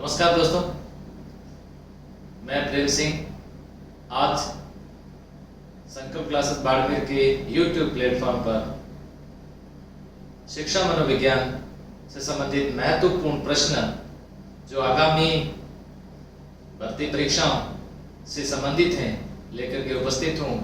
नमस्कार दोस्तों, मैं प्रेम सिंह आज संकल्प क्लासेस बाड़मेर के YouTube प्लेटफॉर्म पर शिक्षा मनोविज्ञान से संबंधित महत्वपूर्ण प्रश्न जो आगामी भर्ती परीक्षाओं से संबंधित हैं लेकर के उपस्थित हूँ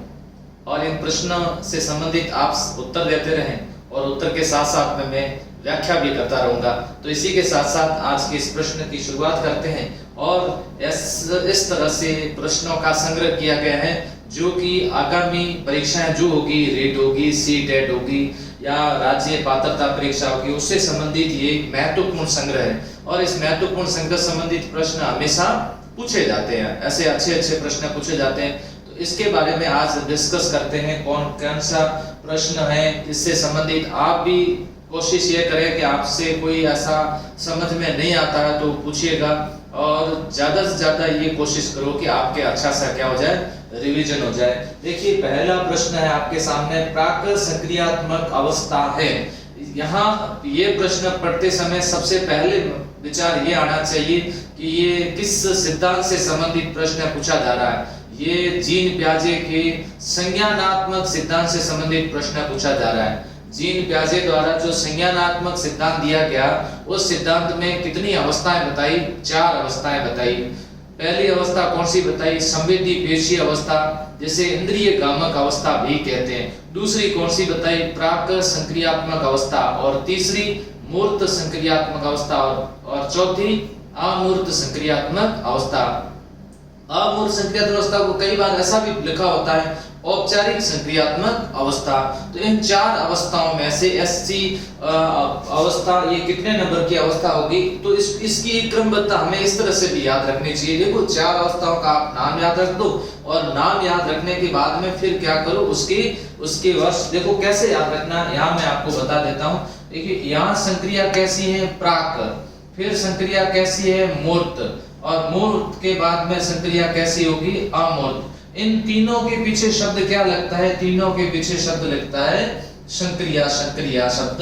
और इन प्रश्नों से संबंधित आप उत्तर देते रहें और उत्तर के साथ साथ में मैं व्याख्या भी करता रहूंगा। तो इसी के साथ साथ आज के इस प्रश्न की शुरुआत करते हैं और इस तरह से प्रश्नों का संग्रह किया गया है जो कि आगामी परीक्षाएं जो होगी, रीट होगी, सीटेट होगी या राज्य पात्रता परीक्षा होगी, उससे संबंधित ये महत्वपूर्ण संग्रह है और इस महत्वपूर्ण संग्रह संबंधित प्रश्न हमेशा पूछे जाते हैं। ऐसे अच्छे प्रश्न पूछे जाते हैं, तो इसके बारे में आज डिस्कस करते हैं कौन सा प्रश्न है। इससे संबंधित आप भी कोशिश ये करें कि आपसे कोई ऐसा समझ में नहीं आता है तो पूछिएगा और ज्यादा से ज्यादा ये कोशिश करो कि आपके अच्छा सा क्या हो जाए, रिवीजन हो जाए। देखिए पहला प्रश्न है आपके सामने, प्राक संक्रियात्मक अवस्था है। यहाँ ये प्रश्न पढ़ते समय सबसे पहले विचार ये आना चाहिए कि ये किस सिद्धांत से संबंधित प्रश्न पूछा जा रहा है। ये जीन पियाजे के संज्ञानात्मक सिद्धांत से संबंधित प्रश्न पूछा जा रहा है। जीन पियाजे द्वारा जो संज्ञानात्मक सिद्धांत दिया गया उस सिद्धांत में कितनी अवस्थाएं बताई? 4 अवस्थाएं बताई। पहली अवस्था कौन सी बताई? संवेदी पेशीय अवस्था, जिसे इंद्रिय गामक अवस्था भी कहते हैं। दूसरी कौन सी बताई? प्राक संक्रियात्मक अवस्था। और तीसरी मूर्त संक्रियात्मक अवस्था और चौथी अमूर्त संक्रियात्मक अवस्था। अमूर्त संक्रियात्मक अवस्था को कई बार ऐसा भी लिखा होता है औपचारिक संक्रियात्मक अवस्था। तो इन 4 अवस्थाओं में से एससी अवस्था ये कितने नंबर की अवस्था होगी? तो इसकी क्रमबद्धता हमें इस तरह से भी याद रखनी चाहिए। देखो 4 अवस्थाओं का आप नाम याद रख दो और नाम याद रखने के बाद में फिर क्या करो, उसके वर्ष देखो कैसे याद रखना। यहाँ मैं आपको बता देता हूँ। देखिए यहाँ संक्रिया कैसी है? प्राक। फिर संक्रिया कैसी है? मूर्त। और मूर्त के बाद में संक्रिया कैसी होगी? अमूर्त। इन तीनों के पीछे शब्द क्या लगता है? तीनों के पीछे शब्द लगता है संक्रिया शब्द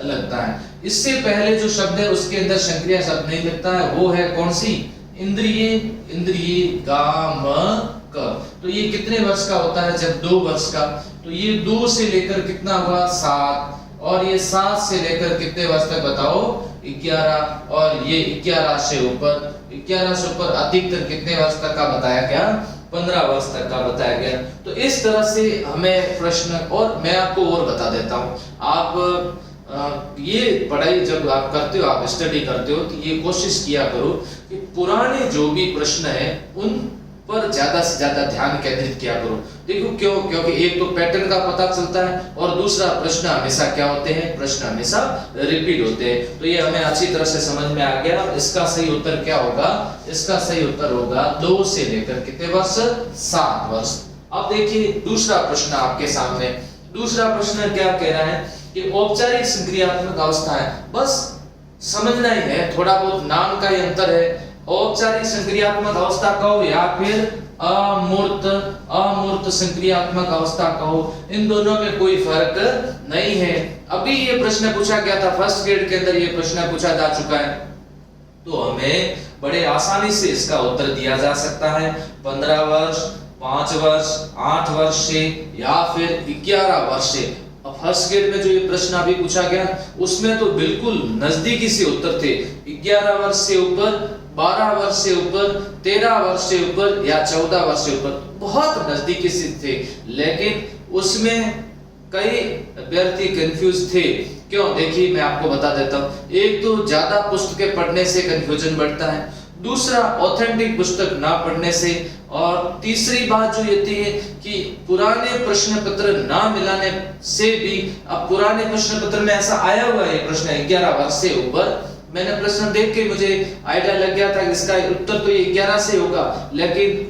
लगता है। इससे पहले जो शब्द है उसके अंदर संक्रिया शब्द नहीं लगता है, वो है कौन सी? इंद्रिय गामक। तो ये कितने वर्ष का होता है? जब 2 वर्ष का। तो ये 2 से लेकर कितना हुआ? 7। और ये 7 से लेकर कितने वर्ष तक बताओ? 11। और ये 11 से ऊपर अधिकतर कितने वर्ष तक का बताया गया? 15 वर्ष तक का बताया गया। तो इस तरह से हमें प्रश्न, और मैं आपको और बता देता हूँ, आप ये पढ़ाई जब आप करते हो, आप स्टडी करते हो, तो ये कोशिश किया करो कि पुराने जो भी प्रश्न है उन पर ज्यादा से ज्यादा ध्यान केंद्रित किया करो। देखो क्यों? क्योंकि एक तो पैटर्न का पता चलता है और दूसरा प्रश्न हमेशा क्या होते हैं? प्रश्न हमेशा रिपीट होते हैं। तो ये हमें अच्छी तरह से समझ में आ गया। इसका सही उत्तर क्या होगा? इसका सही उत्तर होगा 2 से लेकर कितने वर्ष? 7 वर्ष। अब देखिए दूसरा प्रश्न आपके सामने। दूसरा प्रश्न क्या कह रहा है कि औपचारिक संक्रियात्मक अवस्था है। बस समझना ही है, थोड़ा बहुत नाम का ही अंतर है। औपचारिक संक्रियात्मक अवस्था कहो या फिर अमूर्त संक्रियात्मक अवस्था कहो, इन दोनों में कोई फर्क नहीं है। अभी ये प्रश्न पूछा गया था, फर्स्ट ग्रेड के अंदर ये प्रश्न पूछा जा चुका है, तो हमें बड़े आसानी से इसका उत्तर दिया जा सकता है। 15 वर्ष, 5 वर्ष, 8 वर्ष से या फिर 11 वर्ष से। अब फर्स्ट ग्रेड में जो ये प्रश्न अभी पूछा गया उसमें तो बिल्कुल नजदीकी से उत्तर थे। 11 वर्ष से ऊपर, 12 वर्ष से ऊपर, 13 वर्ष से ऊपर या 14 वर्ष से ऊपर, बहुत नजदीकी से थे। लेकिन उसमें कई अभ्यर्थी कंफ्यूज थे। क्यों? देखिए मैं आपको बता देता हूँ। एक तो ज्यादा पुस्तकें पढ़ने से कंफ्यूजन बढ़ता है, दूसरा ऑथेंटिक पुस्तक ना पढ़ने से, और तीसरी बात जो ये थी कि पुराने प्रश्न पत्र ना मिलाने से भी। अब पुराने प्रश्न पत्र में ऐसा आया हुआ है प्रश्न 11 वर्ष से ऊपर, मैंने प्रश्न देख के मुझे आइडिया लग गया था कि इसका उत्तर तो ये 11 से होगा, लेकिन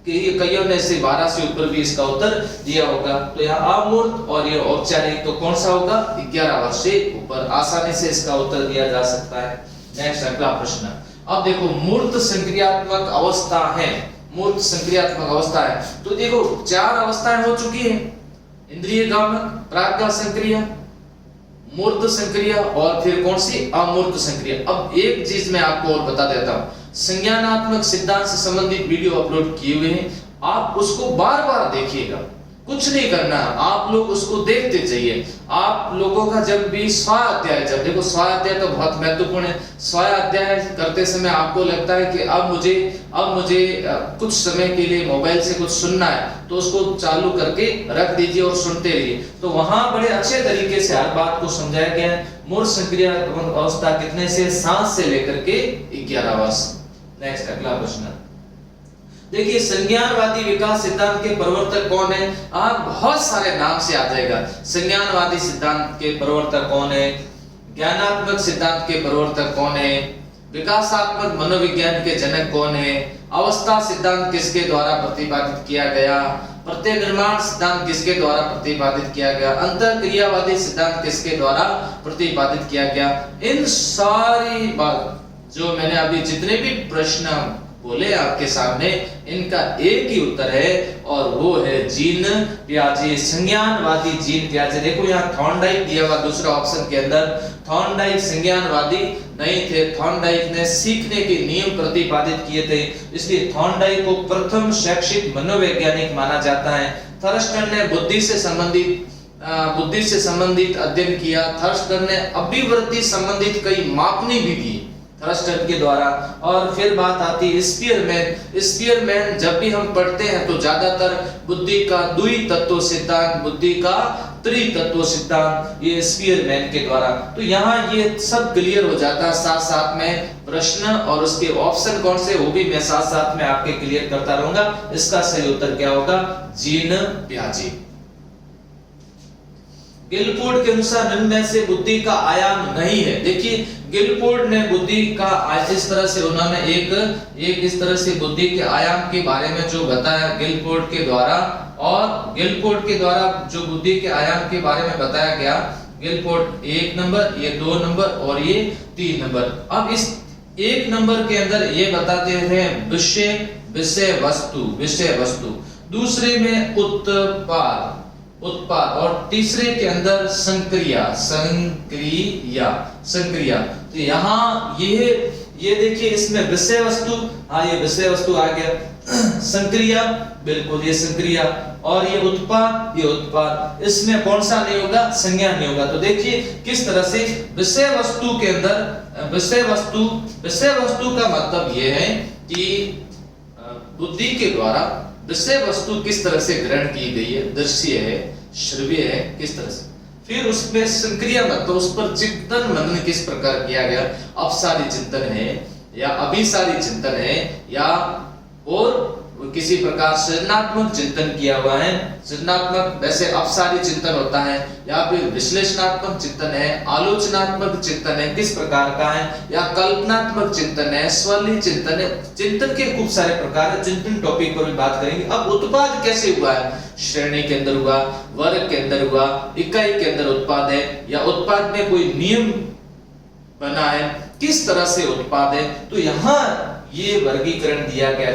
कईयों ने से 12 से ऊपर भी इसका उत्तर दिया होगा। तो यहाँ अमूर्त और ये औपचारिक, तो कौन सा होगा? 11 वर्ष से ऊपर। आसानी से इसका उत्तर दिया जा सकता है। नेक्स्ट अगला प्रश्न। अब देखो मूर्त संक्रियात्मक अवस्था है। मूर्त संक्रियात्मक अवस्था है तो देखो 4 अवस्थाएं हो चुकी है। इंद्रिय गामक, प्राज्ञा संक्रिया, मूर्त संक्रिया और फिर कौन सी? अमूर्त संक्रिया। अब एक चीज मैं आपको और बता देता हूं, संज्ञानात्मक सिद्धांत से संबंधित वीडियो अपलोड किए हुए हैं, आप उसको बार बार देखिएगा, कुछ नहीं करना, आप लोग उसको देखते जाइए। आप लोगों का जब भी स्वाध्याय, जब देखो स्वाध्याय तो बहुत महत्वपूर्ण है, स्वाध्याय करते समय आपको लगता है कि अब मुझे कुछ समय के लिए मोबाइल से कुछ सुनना है, तो उसको चालू करके रख दीजिए और सुनते रहिए। तो वहां बड़े अच्छे तरीके से हर बात को समझाया गया है। मूर्त संक्रिया अवस्था कितने से, 7 से लेकर के 11वां। नेक्स्ट अगला प्रश्न देखिए, संज्ञानवादी विकास सिद्धांत के प्रवर्तक कौन है? आप बहुत सारे नाम से आ जाएगा। संज्ञानवादी सिद्धांत के प्रवर्तक कौन है? ज्ञानात्मक सिद्धांत के प्रवर्तक कौन है? विकासात्मक मनोविज्ञान के जनक कौन है? अवस्था सिद्धांत किसके द्वारा प्रतिपादित किया गया? प्रत्यय निर्माण सिद्धांत किसके द्वारा प्रतिपादित किया गया? अंतःक्रियावादी सिद्धांत किसके द्वारा प्रतिपादित किया गया? इन सारी बात जो मैंने अभी जितने भी प्रश्न बोले आपके सामने, इनका एक ही उत्तर है और वो है जीन पियाजे, संज्ञानवादी जीन पियाजे। देखो यहाँ थॉर्नडाइक दिया हुआ दूसरा ऑप्शन के अंदर। थॉर्नडाइक संज्ञानवादी नहीं थे, थॉर्नडाइक ने सीखने के नियम प्रतिपादित किए थे, इसलिए थॉर्नडाइक को प्रथम शैक्षिक मनोवैज्ञानिक माना जाता है। थर्स्टन ने बुद्धि से संबंधित अध्ययन किया। थर्स्टन ने अभिवृद्धि संबंधित कई मापनी भी दी थर्स्टन के द्वारा। और फिर बात आती है स्पीयरमैन। स्पीयरमैन जब भी हम पढ़ते हैं तो ज्यादातर बुद्धि का द्वितत्व सिद्धांत, बुद्धि का त्रितत्व सिद्धांत, ये स्पीयरमैन के द्वारा। तो यहाँ ये सब क्लियर हो जाता है। साथ साथ में प्रश्न और उसके ऑप्शन कौन से, वो भी मैं साथ साथ में आपके क्लियर करता रहूंगा। इसका सही उत्तर क्या होगा? जीन पियाजे। गिलफोर्ड के अनुसार निम्न में से बुद्धि का आयाम नहीं है। देखिए गिलफोर्ड ने बुद्धि का इस तरह से उन्होंने एक इस तरह से बुद्धि के आयाम के बारे में जो बताया गिलफोर्ड के द्वारा, और गिलफोर्ड के द्वारा जो बुद्धि के आयाम के बारे में बताया गया, गिलफोर्ड 1 नंबर, ये 2 नंबर और ये 3 नंबर। अब इस 1 नंबर के अंदर ये बताते हैं विषय वस्तु, दूसरे में उत्पाद और तीसरे के अंदर संक्रिया। तो यहाँ ये देखिए, इसमें विषय वस्तु, हाँ ये विषय वस्तु आ गया। संक्रिया, बिल्कुल ये संक्रिया, और ये उत्पाद, इसमें कौन सा नहीं होगा? संज्ञा नहीं होगा। तो देखिए किस तरह से विषय वस्तु के अंदर विषय वस्तु का मतलब ये है कि बुद्धि के द्वारा विषय वस्तु किस तरह से ग्रहण की गई है, दृश्य है, श्रव्य है, किस तरह से। फिर उसमें संक्रिया मतलब उस पर चिंतन मनन किस प्रकार किया गया, अपसारी चिंतन है या अभिसारी चिंतन है या और किसी प्रकार सृजनात्मक चिंतन किया हुआ है। सृजनात्मक वैसे अपसारी चिंतन होता है, या फिर विश्लेषणात्मक चिंतन है, आलोचनात्मक चिंतन है, किस प्रकार का है, या कल्पनात्मक चिंतन है, स्वलीय चिंतन है। चिंतन के खूब सारे प्रकार है, चिंतन टॉपिक पर भी बात करेंगे। अब उत्पाद कैसे हुआ है? श्रेणी के अंदर हुआ, वर्ग के अंदर हुआ, इकाई के अंदर उत्पाद है, या उत्पाद में कोई नियम बना है, किस तरह से उत्पाद है। तो यहाँ ये वर्गीकरण दिया गया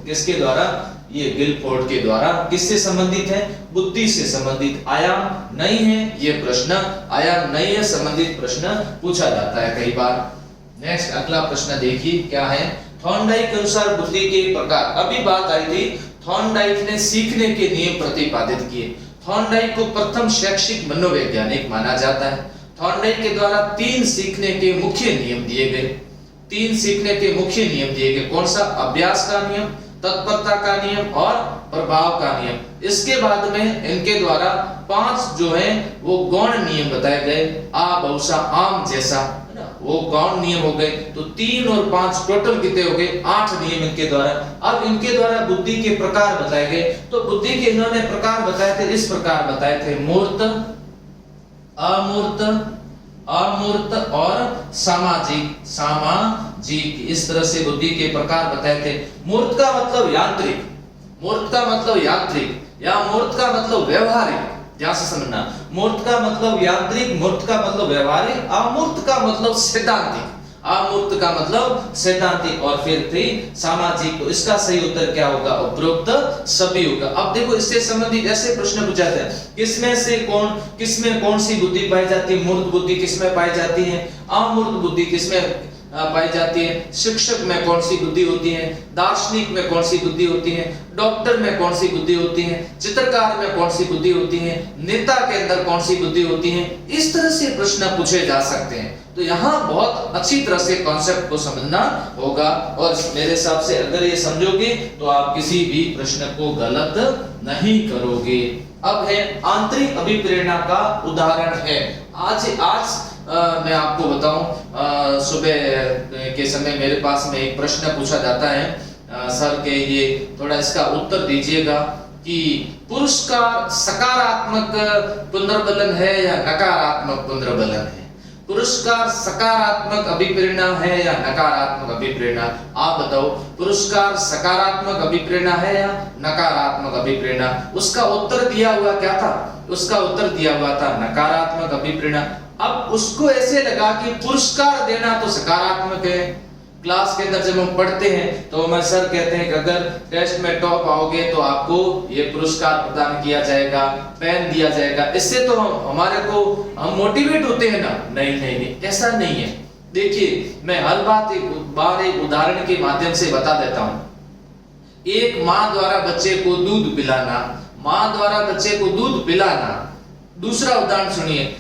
किसके द्वारा? ये गिलफोर्ड के द्वारा। किससे संबंधित है? बुद्धि से संबंधित। आयाम नहीं है ये प्रश्न, आयाम नहीं है संबंधित प्रश्न पूछा जाता है कई बार। नेक्स्ट अगला प्रश्न देखिए क्या है। थॉर्नडाइक के अनुसार बुद्धि के प्रकार, अभी बात आई थी, थॉर्नडाइक ने सीखने के नियम प्रतिपादित किए। थॉर्नडाइक को प्रथम शैक्षिक मनोवैज्ञानिक माना जाता है। थॉर्नडाइक के द्वारा 3 सीखने के मुख्य नियम दिए गए। 3 सीखने के मुख्य नियम दिए गए। कौन सा? अभ्यास का नियम, तत्परता का नियम और प्रभाव का नियम। इसके बाद में इनके द्वारा 5 जो है वो गौण नियम बताए गए। आ बहुसा आम जैसा, है ना, वो गौण नियम हो गए। तो 3 और 5 टोटल कितने हो गए? 8 नियम इनके द्वारा। अब इनके द्वारा बुद्धि के प्रकार बताए गए। तो बुद्धि के इन्होंने प्रकार बताए थे, इस प्रकार बताए थे, मूर्त, अमूर्त और सामाजिक। इस तरह से बुद्धि के प्रकार बताए थे। मूर्त का मतलब यांत्रिक, या मूर्त का मतलब व्यवहारिक। ध्यान से समझना, मूर्त का मतलब यांत्रिक, मूर्त का मतलब व्यवहारिक, अमूर्त का मतलब सैद्धांतिक, और फिर थी सामाजिक। तो इसका सही उत्तर क्या होगा? उपरोक्त सभी होगा। अब देखो इससे संबंधित ऐसे प्रश्न पूछाते हैं, किसमें कौन सी बुद्धि पाई जाती है? मूर्त बुद्धि किसमें पाई जाती है? अमूर्त बुद्धि किसमें? पाई जाती है, शिक्षक में कौन सी बुद्धि होती है, दार्शनिक में कौन सी बुद्धि होती है, डॉक्टर में कौन सी बुद्धि होती है, चित्रकार में कौन सी बुद्धि होती है, नेता के अंदर कौन सी बुद्धि होती है, इस तरह से प्रश्न पूछे जा सकते हैं। तो यहाँ बहुत अच्छी तरह से कॉन्सेप्ट को समझना होगा और मेरे हिसाब से अगर ये समझोगे तो आप किसी भी प्रश्न को गलत नहीं करोगे। अब है आंतरिक अभिप्रेरणा का उदाहरण है। आज मैं आपको बताऊं, सुबह के समय मेरे पास में एक प्रश्न पूछा जाता है, सर के ये थोड़ा इसका उत्तर दीजिएगा कि पुरस्कार सकारात्मक पुनर्बलन है या नकारात्मक पुनर्बलन है। पुरस्कार सकारात्मक अभिप्रेरणा है या नकारात्मक अभिप्रेरणा? आप बताओ, पुरस्कार सकारात्मक अभिप्रेरणा है या नकारात्मक अभिप्रेरणा? उसका उत्तर दिया हुआ क्या था? उसका उत्तर दिया हुआ था नकारात्मक अभिप्रेरणा। अब उसको ऐसे लगा कि पुरस्कार देना तो सकारात्मक है। क्लास के अंदर जब हम पढ़ते हैं तो हमारे सर कहते हैं कि अगर टेस्ट में टॉप आओगे तो आपको ये पुरस्कार प्रदान किया जाएगा, पेन दिया जाएगा। इससे तो हम मोटिवेट होते हैं ना? नहीं, ऐसा नहीं है। देखिए, मैं हर बार एक उदाहरण के माध्यम से बता देता हूं। एक माँ द्वारा बच्चे को दूध पिलाना, दूसरा उदाहरण सुनिए,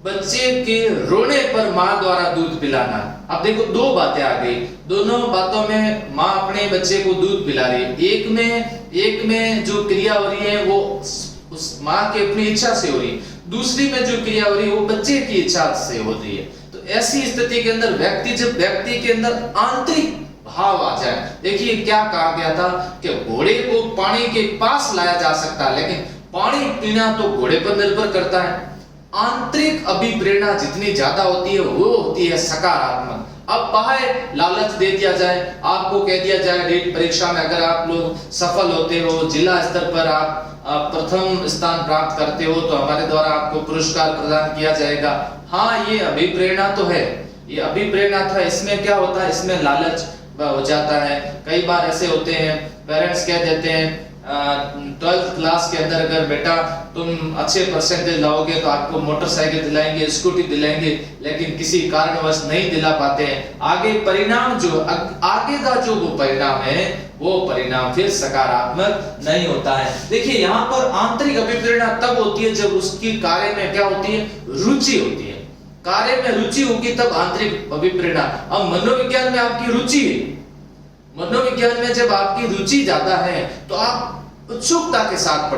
बच्चे के रोने पर माँ द्वारा दूध पिलाना। अब देखो, दो बातें आ गई। दोनों बातों में माँ अपने बच्चे को दूध पिला रही है। एक में जो क्रिया हो रही है वो उस माँ के अपनी इच्छा से हो रही है, दूसरी में जो क्रिया हो रही है वो बच्चे की इच्छा से हो रही है। तो ऐसी स्थिति के अंदर जब व्यक्ति के अंदर आंतरिक भाव आ जाए, देखिए क्या कहा गया था कि घोड़े को पानी के पास लाया जा सकता है, लेकिन पानी पीना तो घोड़े पर निर्भर करता है। आंतरिक अभिप्रेरणा जितनी ज्यादा होती है वो होती है सकारात्मक। अब बाहर लालच दे दिया जाए, आपको कह दिया जाए नीट परीक्षा में अगर आप लोग सफल होते हो, जिला स्तर पर आप प्रथम स्थान प्राप्त करते हो तो हमारे द्वारा आपको पुरस्कार प्रदान किया जाएगा। हाँ, ये अभिप्रेरणा तो है, ये अभिप्रेरणा था। इसमें क्या होता है? इसमें लालच हो जाता है। कई बार ऐसे होते हैं, पेरेंट्स कह देते हैं 12th क्लास के अंदर अगर बेटा तुम अच्छे परसेंटेज लाओगे तो आपको मोटरसाइकिल दिलाएंगे, स्कूटी दिलाएंगे, लेकिन किसी कारणवश नहीं दिला पाते हैं। आगे का जो वो परिणाम है वो परिणाम फिर सकारात्मक नहीं होता है। देखिए, यहाँ पर आंतरिक अभिप्रेरणा तब होती है जब उसकी कार्य में क्या होती है? रुचि होती है। कार्य में रुचि होगी तब आंतरिक अभिप्रेरणा। अब मनोविज्ञान में आपकी रुचि है, मनोविज्ञान में जब आपकी रुचि ज्यादा है तो आप उत्सुकता के साथ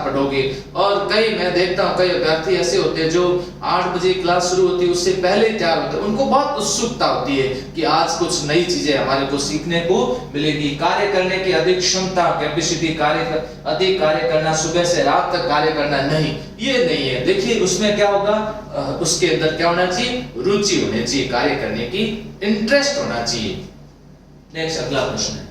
पढ़ोगे। और मैं देखता हूँ कई विद्यार्थी ऐसे होते हैं जो 8 बजे क्लास शुरू होती है उससे पहले तैयार होते हैं। उनको बहुत उत्सुकता होती है कि आज कुछ नई चीजें हमारे को सीखने को मिलेगी। कार्य करने की अधिक क्षमता, कैपेसिटी, अधिक कार्य करना, सुबह से रात तक कार्य करना, ये नहीं है। देखिए, उसमें क्या होगा? उसके अंदर क्या होना चाहिए? रुचि होनी चाहिए, कार्य करने की इंटरेस्ट होना चाहिए। नेक्स्ट, अगला प्रश्न है,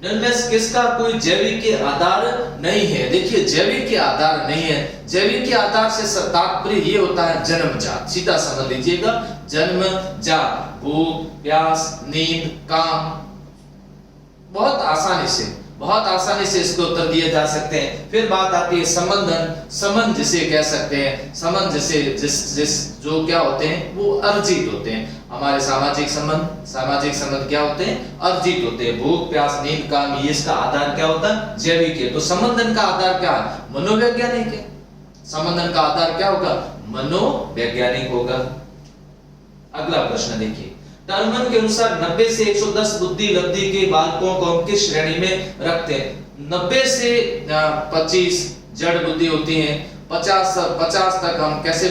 इनमें किसका कोई जैविक आधार नहीं है? देखिए, जैविक आधार नहीं है। जैविक आधार से तात्पर्य ये होता है जन्मजात। सीधा समझ लीजिएगा, जन्मजात। भूख, प्यास, नींद, काम, बहुत आसानी से इसको उत्तर दिए जा सकते हैं। फिर बात आती है संबंध जिसे कह सकते हैं। संबंध जिस जो क्या होते हैं? वो अर्जित होते हैं। हमारे सामाजिक संबंध क्या होते हैं? अर्जित होते हैं। भूख, प्यास, नींद, काम, ये इसका आधार क्या होता है? जैविक है। तो संबंधन का आधार क्या है? मनोवैज्ञानिक है। संबंधन का आधार क्या होगा? मनोवैज्ञानिक होगा। अगला प्रश्न देखिए, टर्मन के अनुसार 90 से 110 बुद्धि लब्धि के बालकों को हम किस श्रेणी में रखते हैं? 90 से 25 जड़ बुद्धि होती है। 50 तक हम कैसे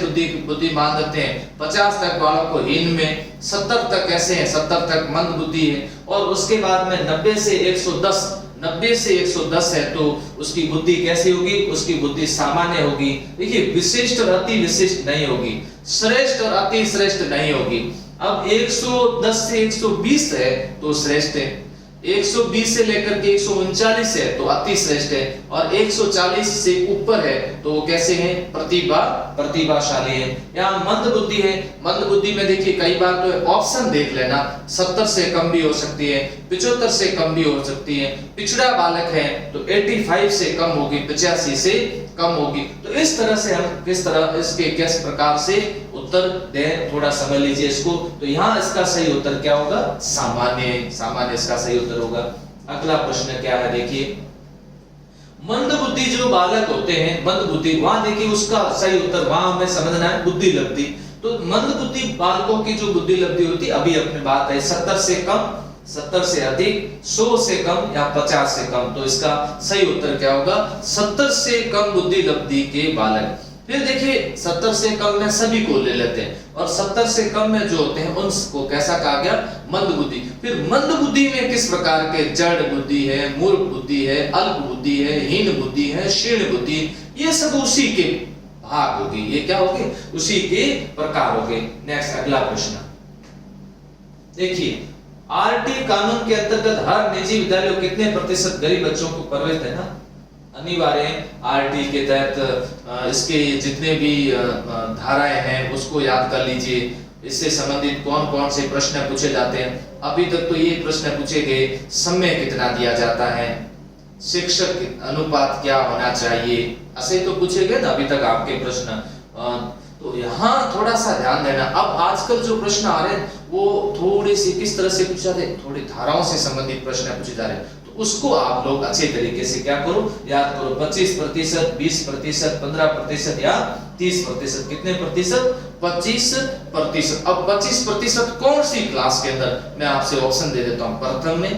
बुद्धिमान रहते हैं? 50 तक वालों को हीन में, 70 तक कैसे हैं? 70 तक मंद बुद्धि है। और उसके बाद में 90 से 110 है तो उसकी बुद्धि कैसी होगी? उसकी बुद्धि सामान्य होगी। देखिए, विशिष्ट और अति विशिष्ट नहीं होगी, श्रेष्ठ और अति श्रेष्ठ नहीं होगी। अब 110 से 120 है तो श्रेष्ठ है, 120 से लेकर के 139 है तो अति श्रेष्ठ है, और 140 से ऊपर है तो वो कैसे हैं? प्रतिभाशाली है। यहाँ मंद बुद्धि है। मंद बुद्धि में देखिए कई बार तो ऑप्शन देख लेना, 70 से कम भी हो सकती है, 75 से कम भी हो सकती है। पिछड़ा बालक है तो 85 से कम होगी, 85 से कम होगी। तो इस तरह से हम किस प्रकार से उत्तर उत्तर दें, थोड़ा समझ लीजिए इसको। तो यहाँ इसका सही उत्तर क्या होगा? सामान्य। सामान्य इसका सही उत्तर होगा। अगला प्रश्न क्या है देखिए, मंद बुद्धि जो बालक होते हैं, मंद बुद्धि, वहां देखिए उसका सही उत्तर, वहां हमें समझना है बुद्धि लब्धि। तो मंद बुद्धि बालकों की जो बुद्धि लब्धि होती, अभी अपने बात है 70 से कम, 70 से अधिक, 100 से कम या 50 से कम। तो इसका सही उत्तर क्या होगा? 70 से कम बुद्धि लब्धि के बालक। फिर देखिए 70 से कम में सभी को ले लेते हैं, और 70 से कम में जो होते हैं उनको कैसा कहा गया? मंद बुद्धि। फिर मंद बुद्धि में किस प्रकार के? जड़ बुद्धि है, मूर्ख बुद्धि है, अल्प बुद्धि है, हीन बुद्धि है, क्षीण बुद्धि, ये सब उसी के भाग होगी। ये क्या होगी? उसी के प्रकार होंगे। नेक्स्ट अगला प्रश्न देखिए, आरटी कानून के अंतर्गत हर निजी विद्यालय कितने प्रतिशत गरीब बच्चों को प्रवेश देना अनिवार्य? आरटी के तहत इसके जितने भी धाराएं हैं उसको याद कर लीजिए। इससे संबंधित कौन कौन से प्रश्न पूछे जाते हैं? अभी तक तो ये प्रश्न पूछे गए, समय कितना दिया जाता है, शिक्षक अनुपात क्या होना चाहिए, ऐसे तो पूछे गए ना अभी तक आपके प्रश्न। तो यहाँ थोड़ा सा ध्यान देना। अब आजकल जो प्रश्न आ रहे हैं वो थोड़े से किस तरह से पूछे जाते हैं? थोड़ी धाराओं से संबंधित प्रश्न पूछे जा रहे हैं। तो उसको आप लोग अच्छे तरीके से क्या करो? याद करो। 25%, 20%, 15% या 30%। कितने प्रतिशत? 25%। अब 25% कौन सी क्लास के अंदर? मैं आपसे ऑप्शन दे देता हूँ, प्रथम में,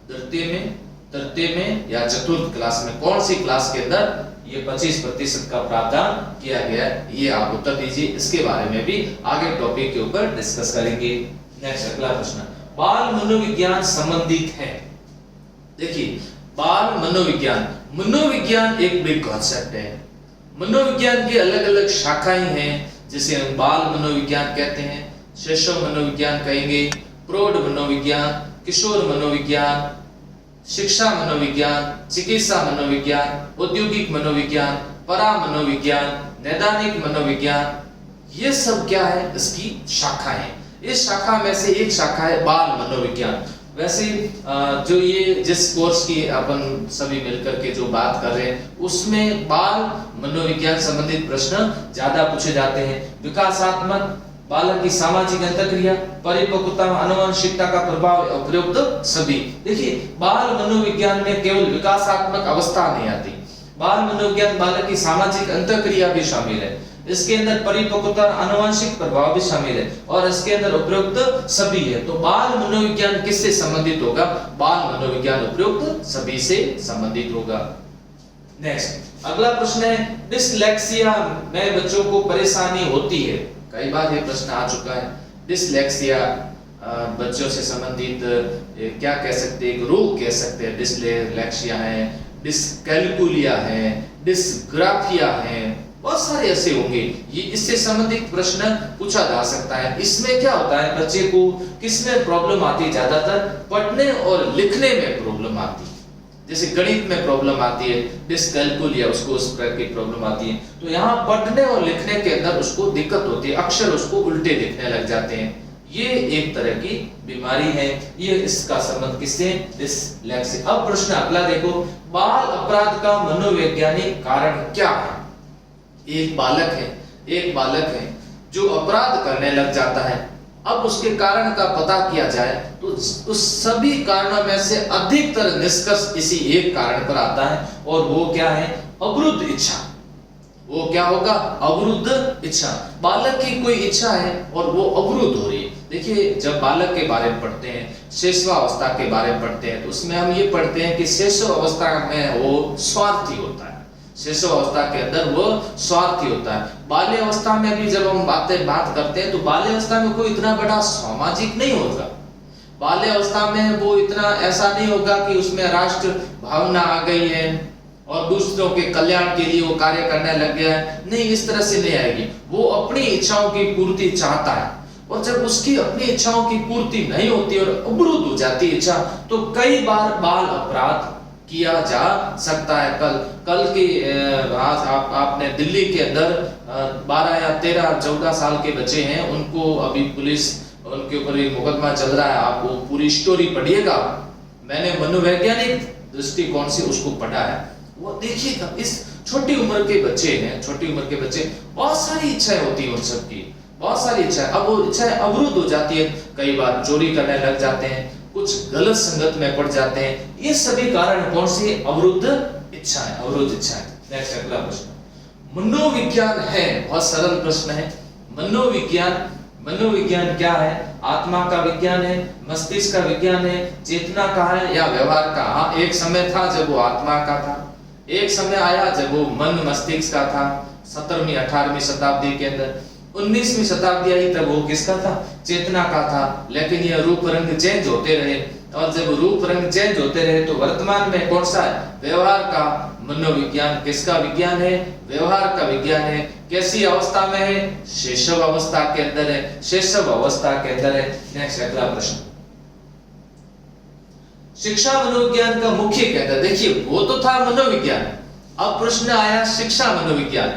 द्वितीय में, तृतीय में या चतुर्थ क्लास में। कौन सी क्लास के अंदर ये 25% का प्रावधान किया गया है? ये आप उत्तर दीजिए। इसके बारे में भी आगे टॉपिक के ऊपर डिस्कस करेंगे। नेक्स्ट अगला प्रश्न, बाल मनोविज्ञान संबंधित है। देखिए बाल मनोविज्ञान, मनोविज्ञान एक बिग कॉन्सेप्ट है। मनोविज्ञान की अलग अलग शाखाएं हैं, जिसे हम बाल मनोविज्ञान कहते हैं, शैशव मनोविज्ञान कहेंगे, प्रौढ़ मनोविज्ञान, किशोर मनोविज्ञान, शिक्षा मनोविज्ञान, चिकित्सा मनोविज्ञान, औद्योगिक मनोविज्ञान, परा मनोविज्ञान, नैदानिक मनोविज्ञान, ये सब क्या है? इसकी शाखा है। इस शाखा में से एक शाखा है बाल मनोविज्ञान। वैसे जो ये जिस कोर्स की अपन सभी मिलकर के जो बात कर रहे हैं उसमें बाल मनोविज्ञान संबंधित प्रश्न ज्यादा पूछे जाते हैं। विकासात्मक, बालक की सामाजिक अंतःक्रिया, परिपक्वता, आनुवंशिकता का प्रभाव, उपयुक्त सभी। देखिए बाल मनोविज्ञान में केवल विकासात्मक अवस्था नहीं आती, बाल मनोविज्ञान बालक की सामाजिक अंतःक्रिया भी शामिल है, इसके अंदर परिपक्वता, आनुवंशिक प्रभाव भी शामिल है, और इसके अंदर उपयुक्त सभी है। तो बाल मनोविज्ञान किससे संबंधित होगा? बाल मनोविज्ञान उपयुक्त सभी से संबंधित होगा। नेक्स्ट अगला प्रश्न है, डिसलेक्सिया में बच्चों को परेशानी होती है। कई बार ये प्रश्न आ चुका है। डिसलेक्सिया बच्चों से संबंधित क्या कह सकते हैं? एक रोग कह सकते हैं। डिसलेक्सिया है, डिसकैलकुलिया है, डिसग्राफिया है, बहुत सारे ऐसे होंगे। ये इससे संबंधित प्रश्न पूछा जा सकता है। इसमें क्या होता है? बच्चे को किसमें प्रॉब्लम आती है? ज्यादातर पढ़ने और लिखने में प्रॉब्लम आती है। जैसे गणित में प्रॉब्लम आती है, डिसकैलकुलिया उसको उस प्रकार की प्रॉब्लम आती है। तो यहाँ पढ़ने और लिखने के अंदर उसको दिक्कत होती है, अक्षर उसको उल्टे दिखने लग जाते हैं। ये एक तरह की बीमारी है। ये इसका संबंध किससे? डिसलेक्सिया। अब प्रश्न अगला देखो, बाल अपराध का मनोवैज्ञानिक कारण क्या है? एक बालक है जो अपराध करने लग जाता है। अब उसके कारण का पता किया जाए तो उस सभी कारणों में से अधिकतर निष्कर्ष इसी एक कारण पर आता है, और वो क्या है? अवरुद्ध इच्छा। वो क्या होगा? अवरुद्ध इच्छा। बालक की कोई इच्छा है और वो अवरुद्ध हो रही है। देखिए जब बालक के बारे में पढ़ते हैं, शैशवावस्था के बारे में पढ़ते हैं, तो उसमें हम ये पढ़ते हैं कि शैशवावस्था में वो स्वार्थी होता है। शैशवावस्था के अंदर वो स्वार्थी होता है। बाल्यावस्था में भी जब हम बात करते हैं तो बाल्यावस्था में कोई इतना बड़ा सामाजिक नहीं होगा। बाल्यावस्था में वो इतना ऐसा नहीं होगा कि उसमें राष्ट्र भावना आ गई है और दूसरों के कल्याण के लिए वो कार्य करने लग गया है। नहीं, इस तरह से नहीं आएगी। वो अपनी इच्छाओं की पूर्ति चाहता है, और जब उसकी अपनी इच्छाओं की पूर्ति नहीं होती और अवरुद्ध हो जाती इच्छा, तो कई बार बाल अपराध किया जा सकता है। कल के आपने दिल्ली के अंदर 12 या 13, 14 साल के बच्चे हैं, उनको अभी पुलिस उनके ऊपर एक मुकदमा चल रहा है। आप वो पूरी स्टोरी पढ़िएगा। मैंने मनोवैज्ञानिक दृष्टिकोण से उसको पढ़ा है। वो देखिएगा, इस छोटी उम्र के बच्चे हैं, छोटी उम्र के बच्चे, बहुत सारी इच्छाएं होती हैं उन सबकी। बहुत सारी इच्छाएं, अब वो इच्छाएं अवरुद्ध हो जाती है, कई बार चोरी करने लग जाते हैं, कुछ गलत संगत में पड़ जाते हैं। ये सभी कारण कौन सी? अवरुद्ध इच्छाएं, अवरुद्ध इच्छाएं। नेक्स्ट अगला प्रश्न, मनोविज्ञान है, बहुत सरल प्रश्न है। मनोविज्ञान क्या है? आत्मा का विज्ञान है, मस्तिष्क का विज्ञान है, चेतना का है या व्यवहार का? हाँ, एक समय था जब वो आत्मा का था, एक समय आया जब वो मन मस्तिष्क का था, 17वीं 18वीं शताब्दी के अंदर। 19वीं शताब्दी आई तब वो किसका था? चेतना का था। लेकिन ये रूप रंग चेंज होते रहे, और जब रूप रंग चेंज होते रहे तो वर्तमान में कौन सा है? व्यवहार का मनोविज्ञान। किसका विज्ञान है? व्यवहार का विज्ञान है। कैसी अवस्था में है? शैशव अवस्था के अंदर है, शैशव अवस्था के अंदर है। नेक्स्ट अगला प्रश्न, शिक्षा मनोविज्ञान का मुख्य केंद्र। देखिए वो तो था मनोविज्ञान, अब प्रश्न आया शिक्षा मनोविज्ञान।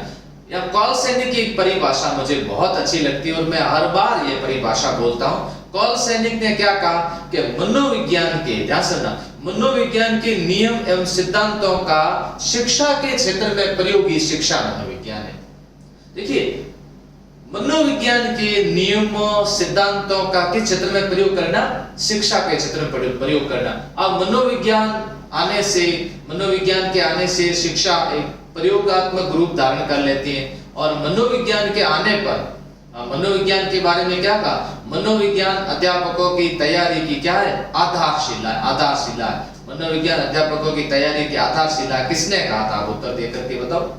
या कॉल सैनिक की एक परिभाषा मुझे बहुत अच्छी लगती है और मैं हर बार ये परिभाषा बोलता हूं। कॉल सैनिक ने क्या कहा कि मनोविज्ञान के, ध्यान सुनना, मनोविज्ञान के नियम एवं सिद्धांतों का शिक्षा के क्षेत्र में प्रयोगी शिक्षा मनोविज्ञान है। देखिए मनोविज्ञान के नियमों सिद्धांतों का किस क्षेत्र में प्रयोग करना? शिक्षा के क्षेत्र में प्रयोग करना। अब मनोविज्ञान के आने से शिक्षा एक प्रयोगात्मक रूप धारण कर लेती है। और मनोविज्ञान के आने पर, मनोविज्ञान के बारे में क्या कहा? मनोविज्ञान अध्यापकों की तैयारी की क्या है? आधारशिला है, आधारशिला है। मनोविज्ञान अध्यापकों की तैयारी की आधारशिला किसने कहा था? उत्तर देकर के बताओ।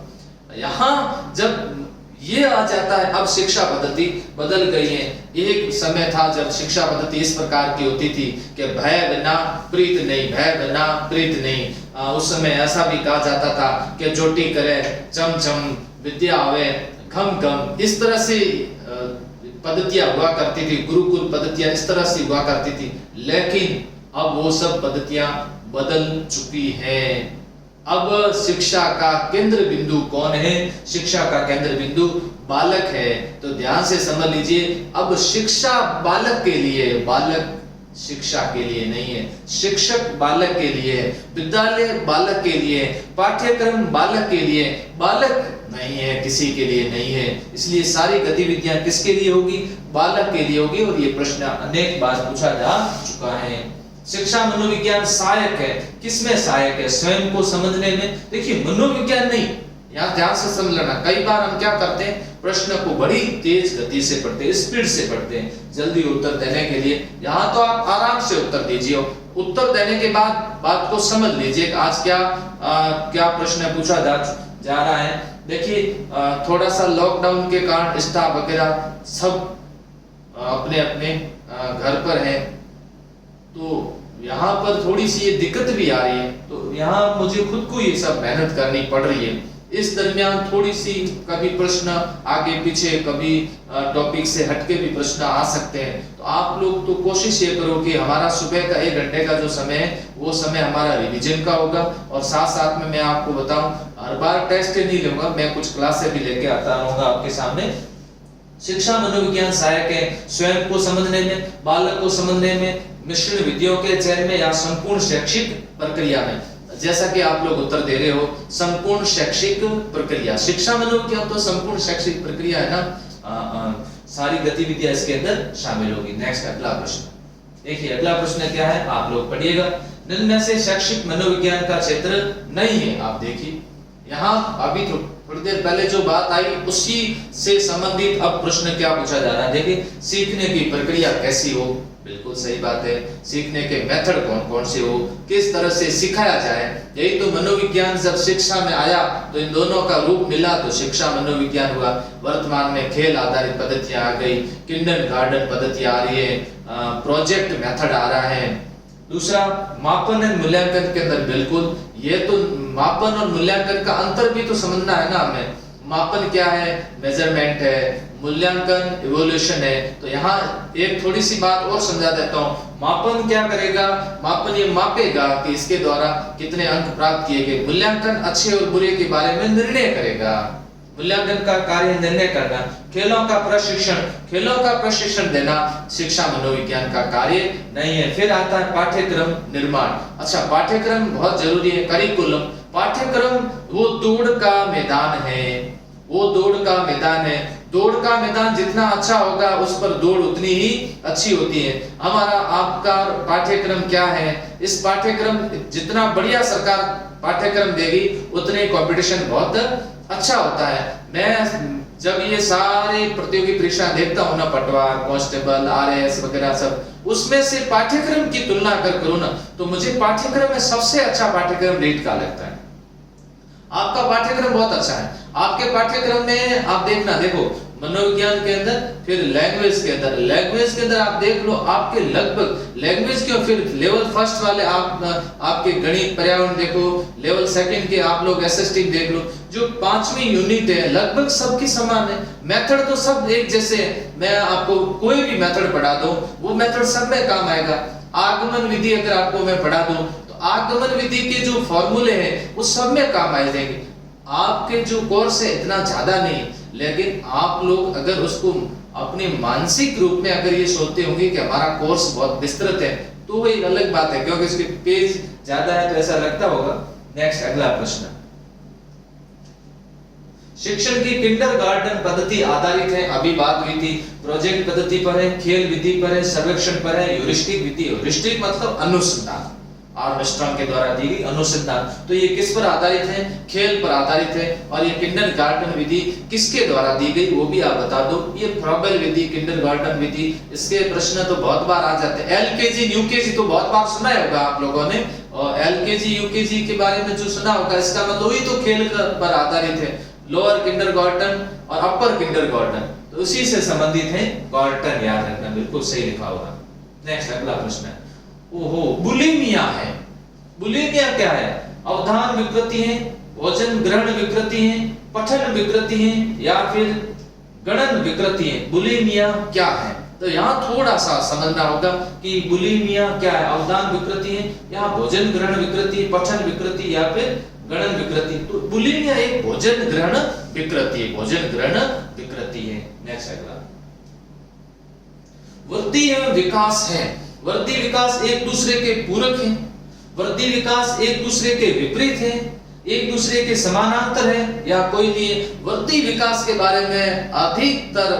यहाँ जब ये आ जाता है, अब शिक्षा पद्धति बदल गई है। एक समय था जब शिक्षा पद्धति इस प्रकार की होती थी कि भय बिना प्रीत नहीं, भय बिना प्रीत नहीं। उस समय ऐसा भी कहा जाता था कि जोटी करे चम चम, विद्या आवे घम घम, इस तरह से पद्धतियां हुआ करती थी, गुरुकुल पद्धतियां इस तरह से हुआ करती थी। लेकिन अब वो सब पद्धतियां बदल चुकी हैं। अब शिक्षा का केंद्र बिंदु कौन है? शिक्षा का केंद्र बिंदु बालक है। तो ध्यान से समझ लीजिए, अब शिक्षा बालक के लिए, बालक शिक्षा के लिए नहीं है, शिक्षक बालक के लिए है, विद्यालय बालक के लिए, पाठ्यक्रम बालक के लिए, बालक नहीं है, किसी के लिए नहीं है। इसलिए सारी गतिविधियां किसके लिए होगी? बालक के लिए होगी। और ये प्रश्न अनेक बार पूछा जा चुका है। शिक्षा मनोविज्ञान सहायक है, किसमें सहायक है? स्वयं को समझने में। देखिए मनोविज्ञान नहीं, यहाँ ध्यान से समझ लेना। कई बार हम क्या करते हैं, प्रश्न को बड़ी तेज गति से पढ़ते हैं, स्पीड से पढ़ते हैं जल्दी उत्तर देने के लिए। यहाँ तो आप आराम से उत्तर दीजिए, उत्तर देने के बाद बात को समझ लीजिए आज क्या प्रश्न पूछा जा रहा है। देखिए थोड़ा सा लॉकडाउन के कारण स्टाफ वगैरह सब अपने अपने घर पर है, तो यहाँ पर थोड़ी सी ये दिक्कत भी आ रही है। तो यहाँ मुझे खुद को ये सब मेहनत करनी पड़ रही है। इस दरमियान थोड़ी सी कभी प्रश्न आगे पीछे, कभी टॉपिक से हटके भी प्रश्न आ सकते हैं। तो आप लोग तो कोशिश ये करो कि हमारा सुबह का 1 घंटे का जो समय है वो समय हमारा रिवीजन का होगा। और साथ साथ में मैं आपको बताऊं, हर बार टेस्ट नहीं लूंगा, मैं कुछ क्लासें भी लेके आता रहूंगा आपके सामने। शिक्षा मनोविज्ञान सहायक है स्वयं को समझने में, बालक को समझने में, मिश्रण विधियों के चयन में या संपूर्ण शैक्षिक प्रक्रिया में। जैसा कि आप लोग उत्तर दे रहे हो, संपूर्ण शैक्षिक प्रक्रिया। शिक्षा मनोविज्ञान तो संपूर्ण शैक्षिक प्रक्रिया है ना, सारी गतिविधियां इसके अंदर शामिल होगी। नेक्स्ट अगला प्रश्न देखिए, अगला प्रश्न क्या है आप लोग पढ़िएगा। निम्न में से शैक्षिक मनोविज्ञान का क्षेत्र नहीं है। आप देखिए यहाँ अभी थोड़ी देर पहले जो बात आई उसी से संबंधित अब प्रश्न क्या पूछा जा रहा है। देखिए सीखने की प्रक्रिया कैसी हो, बिल्कुल सही बात है। सीखने के मेथड कौन कौन से हो, किस तरह से सिखाया जाए, यही तो मनोविज्ञान जब शिक्षा में आया तो इन दोनों का रूप मिला तो शिक्षा मनोविज्ञान हुआ। वर्तमान में खेल आधारित पद्धतियां आ गई, किंडरगार्टन पद्धति आ रही है, प्रोजेक्ट मेथड आ रहा है। दूसरा मापन एवं मूल्यांकन के अंदर बिल्कुल, ये तो मापन और मूल्यांकन का अंतर भी तो समझना है ना हमें। मापन क्या है? मेजरमेंट है, मूल्यांकन इवोल्यूशन है। तो यहाँ एक थोड़ी सी बात और समझा देता हूँ। मापन क्या करेगा? मापन ये मापेगा कि इसके द्वारा कितने अंक प्राप्त किए गए। मूल्यांकन अच्छे और बुरे के बारे में निर्णय करेगा। मूल्यांकन का कार्य निर्णय करना। खेलों का प्रशिक्षण देना शिक्षा मनोविज्ञान का कार्य नहीं है। फिर आता है पाठ्यक्रम निर्माण। अच्छा, पाठ्यक्रम बहुत जरूरी है। करिकुलम, पाठ्यक्रम वो दौड़ का मैदान है, वो दौड़ का मैदान है। दौड़ का मैदान जितना अच्छा होगा उस पर दौड़ उतनी ही अच्छी होती है। हमारा आपका पाठ्यक्रम क्या है, इस पाठ्यक्रम जितना बढ़िया सरकार पाठ्यक्रम देगी उतने कंपटीशन बहुत अच्छा होता है। मैं जब ये सारे प्रतियोगी परीक्षा देखता हूँ ना, पटवार, कांस्टेबल, आरएएस वगैरह सब, उसमें से पाठ्यक्रम की तुलना अगर करूँ ना तो मुझे पाठ्यक्रम में सबसे अच्छा पाठ्यक्रम रीट का लगता है। आपका पाठ्यक्रम बहुत अच्छा है। आपके पाठ्यक्रम में आप देखो मनोविज्ञान के अंदर, फिर लैंग्वेज के अंदर आप देख लो, आपके लगभग लैंग्वेज के, फिर लेवल फर्स्ट वाले आपके गणित पर्यावरण देखो, लेवल सेकंड के आप लोग एसएसटी देख लो, जो 5वीं यूनिट है लगभग सबकी समान है। मेथड तो सब एक जैसे है। मैं आपको कोई भी मेथड पढ़ा दूं वो मेथड सब में काम आएगा। आगमन विधि अगर आपको मैं पढ़ा दूं तो आगमन विधि के जो फॉर्मूले हैं वो सब में काम आ जाएंगे। आपके जो कोर्स है इतना ज्यादा नहीं, लेकिन आप लोग अगर उसको अपने मानसिक रूप में अगर ये सोचते होंगे कि हमारा कोर्स बहुत विस्तृत है तो वो एक अलग बात है, क्योंकि इसके पेज ज्यादा है तो ऐसा लगता होगा। नेक्स्ट अगला प्रश्न, शिक्षण की किंडरगार्टन पद्धति आधारित है, अभी बात हुई थी, प्रोजेक्ट पद्धति पर है, खेल विधि पर है, सर्वेक्षण पर है, ह्यूरिस्टिक विधि। ह्यूरिस्टिक मतलब अनुसंधान, आर्मस्ट्रांग के द्वारा दी गई अनुसंधान। तो ये किस पर आधारित है? खेल पर आधारित है। और ये किंडरगार्टन विधि किसके द्वारा दी गई वो भी आप बता दो। ये फ्रॉबेल विधि, किंडरगार्टन विधि, इसके प्रश्न तो बहुत बार आ जाते हैं। एलकेजी यूकेजी तो बहुत बार सुना होगा आप लोगों ने, और एलकेजी यूकेजी के बारे में जो सुना होगा इसका मतलब वही तो खेल पर आधारित है। लोअर किंडरगार्टन और अपर किंडरगार्टन तो उसी से संबंधित है। गार्टन याद रखना, बिल्कुल सही लिखा होगा। नेक्स्ट अगला प्रश्न है, ओहो बुलिमिया है। बुलिमिया क्या है? अवधान विकृति है, भोजन ग्रहण विकृति है, पठन विकृति है या फिर गणन विकृति है। बुलिमिया क्या है? तो यहाँ थोड़ा सा समझना होगा कि बुलिमिया क्या है। अवधान विकृति है या भोजन ग्रहण विकृति, पठन विकृति या फिर गणन विकृति। तो बुलिमिया एक भोजन ग्रहण विकृति है, भोजन ग्रहण विकृति है। नेक्स्ट अगला, वृद्धि एवं विकास है। वृद्धि विकास एक दूसरे के पूरक हैं, वृद्धि विकास एक दूसरे के विपरीत हैं, एक दूसरे के समानांतर है या कोई नहीं है। वृद्धि विकास के बारे में अधिकतर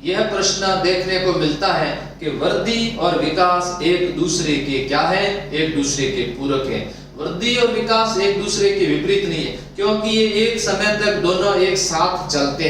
यह प्रश्न देखने को मिलता है कि वृद्धि और विकास एक दूसरे के क्या है? एक दूसरे के पूरक है। वृद्धि और विकास एक दूसरे के विपरीत नहीं है, क्योंकि ये एक समय तक दोनों एक साथ चलते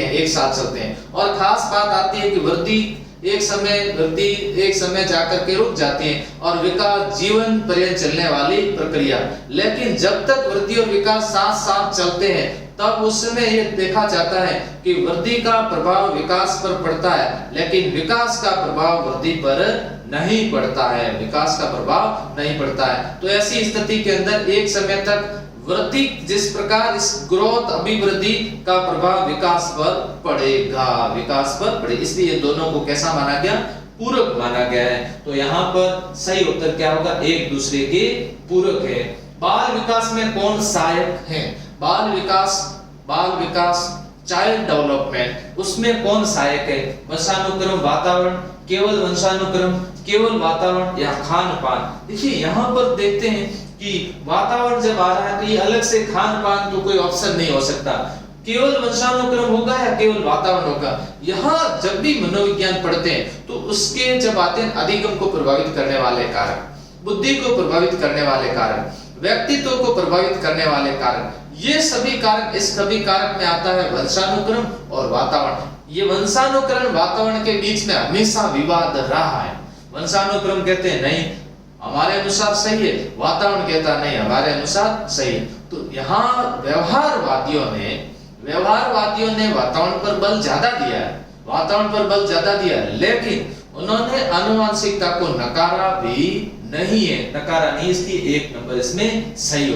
हैं। और खास बात आती है कि वृद्धि एक समय जाकर के रुक जाती है और विकास जीवन पर्यंत चलने वाली प्रक्रिया। लेकिन जब तक वृद्धि और विकास साथ साथ चलते हैं तब उस समय ये देखा जाता है कि वृद्धि का प्रभाव विकास पर पड़ता है, लेकिन विकास का प्रभाव वृद्धि पर नहीं पड़ता है। विकास का प्रभाव नहीं पड़ता है। तो ऐसी स्थिति के अंदर एक समय तक वृद्धि, जिस प्रकार इस ग्रोथ अभिवृद्धि का प्रभाव विकास पर पड़े, इसलिए दोनों को कैसा माना गया? पूरक माना गया है। तो यहाँ पर सही उत्तर क्या होगा? एक दूसरे के पूरक है। बाल विकास में कौन सहायक है? बाल विकास चाइल्ड डेवलपमेंट, उसमें कौन सहायक है? वंशानुक्रम, वातावरण, केवल वंशानुक्रम, केवल वातावरण या खान पान। देखिए यहाँ पर देखते हैं कि वातावरण जब आ रहा है तो ये अलग से खान पान तो कोई ऑप्शन नहीं हो सकता। केवल वंशानुक्रम होगा या केवल वातावरण होगा। यहाँ जब भी मनोविज्ञान पढ़ते हैं तो उसके जब आते हैं अधिगम को प्रभावित करने वाले कारक, बुद्धि को प्रभावित करने वाले कारक, व्यक्तित्व को प्रभावित करने वाले कारक, ये सभी कारक, इस सभी कारक में आता है वंशानुक्रम और वातावरण। ये वंशानुक्रम वातावरण के बीच में हमेशा विवाद रहा है। वंशानुक्रम कहते हैं नहीं हमारे अनुसार सही है, वातावरण कहता नहीं हमारे अनुसार सही है। तो यहाँ व्यवहारवादियों ने वातावरण पर बल ज्यादा दिया है, लेकिन उन्होंने आनुवंशिकता को नकारा नहीं, इसलिए एक नंबर इसमें सही